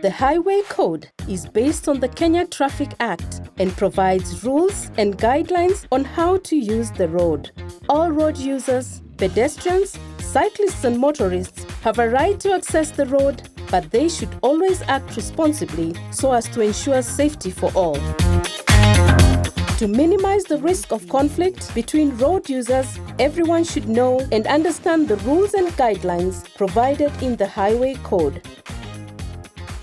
The Highway Code is based on the Kenya Traffic Act and provides rules and guidelines on how to use the road. All road users, pedestrians, cyclists and motorists have a right to access the road, but they should always act responsibly so as to ensure safety for all. To minimize the risk of conflict between road users, everyone should know and understand the rules and guidelines provided in the Highway Code.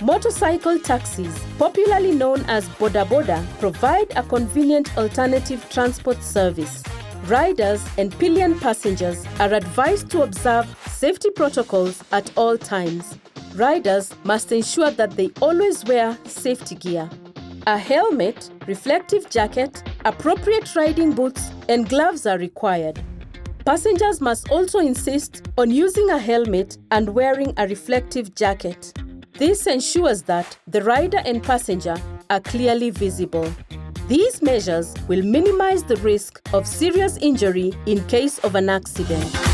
Motorcycle taxis, popularly known as boda boda, provide a convenient alternative transport service. Riders and pillion passengers are advised to observe safety protocols at all times. Riders must ensure that they always wear safety gear. A helmet, reflective jacket, appropriate riding boots, and gloves are required. Passengers must also insist on using a helmet and wearing a reflective jacket. This ensures that the rider and passenger are clearly visible. These measures will minimize the risk of serious injury in case of an accident.